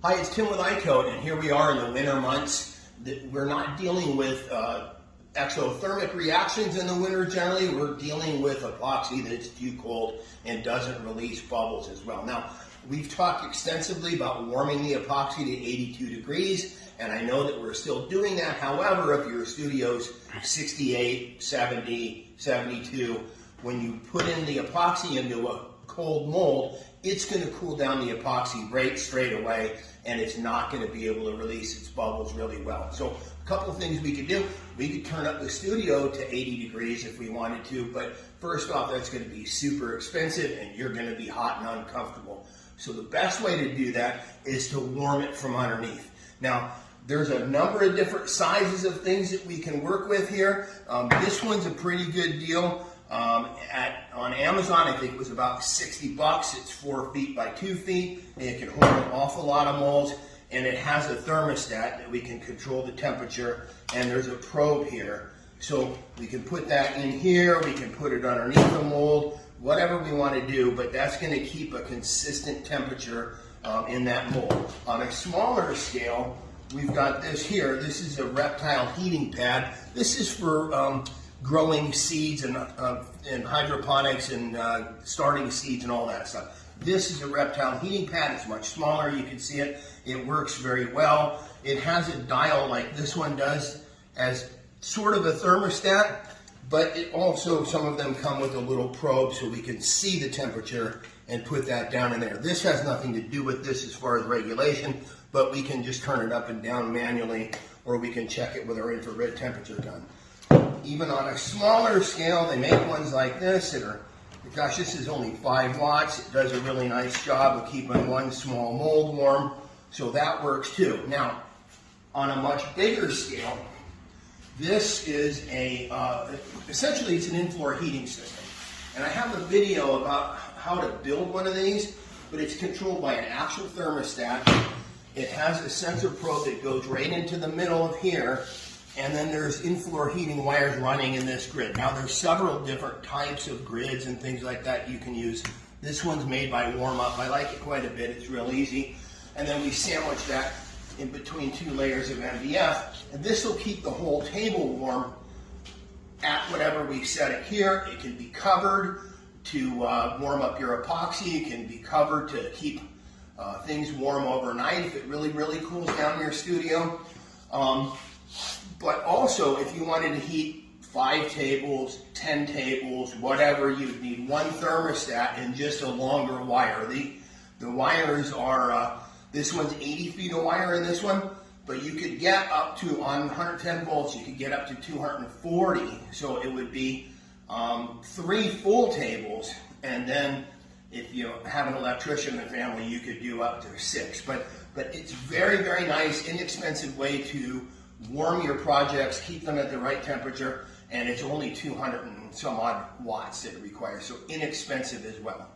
Hi, it's Tim with iCode, and here we are in the winter months. We're not dealing with exothermic reactions in the winter generally. We're dealing with epoxy that's too cold and doesn't release bubbles as well. Now, we've talked extensively about warming the epoxy to 82 degrees, and I know that we're still doing that. However, if your studio's 68, 70, 72, when you put in the epoxy into a cold mold, it's going to cool down the epoxy right straight away, and it's not going to be able to release its bubbles really well. So a couple of things we could do. We could turn up the studio to 80 degrees if we wanted to, but first off, that's going to be super expensive and you're going to be hot and uncomfortable. So the best way to do that is to warm it from underneath. Now, there's a number of different sizes of things that we can work with here. This one's a pretty good deal. On Amazon, I think it was about 60 bucks. It's 4 feet by 2 feet, and it can hold an awful lot of molds, and it has a thermostat that we can control the temperature, and there's a probe here. So we can put that in here, we can put it underneath the mold, whatever we want to do, but that's going to keep a consistent temperature in that mold. On a smaller scale, we've got this here. This is a reptile heating pad. This is for growing seeds and hydroponics and starting seeds and all that stuff. This is a reptile heating pad. It's much smaller. You can see it. It works very well. It has a dial like this one does as sort of a thermostat, but it also, some of them come with a little probe so we can see the temperature and put that down in there. This has nothing to do with this as far as regulation, but we can just turn it up and down manually, or we can check it with our infrared temperature gun. Even on a smaller scale, they make ones like this that are, gosh, this is only 5 watts. It does a really nice job of keeping one small mold warm, so that works too. Now, on a much bigger scale, this is essentially it's an in-floor heating system. And I have a video about how to build one of these, but it's controlled by an actual thermostat. It has a sensor probe that goes right into the middle of here, and then there's in-floor heating wires running in this grid. Now there's several different types of grids and things like that you can use. This one's made by Warm Up. I like it quite a bit. It's real easy. And then we sandwich that in between 2 layers of MDF, and this will keep the whole table warm at whatever we set it here. It can be covered to warm up your epoxy. It can be covered to keep things warm overnight if it really, really cools down your studio. But also, if you wanted to heat 5 tables, 10 tables, whatever, you'd need one thermostat and just a longer wire. The wires are, this one's 80 feet of wire in this one, but you could get up to, on 110 volts, you could get up to 240. So it would be 3 full tables, and then if you have an electrician in the family, you could do up to 6. But it's very, very nice, inexpensive way to warm your projects, keep them at the right temperature, and it's only 200 and some odd watts that it requires, so inexpensive as well.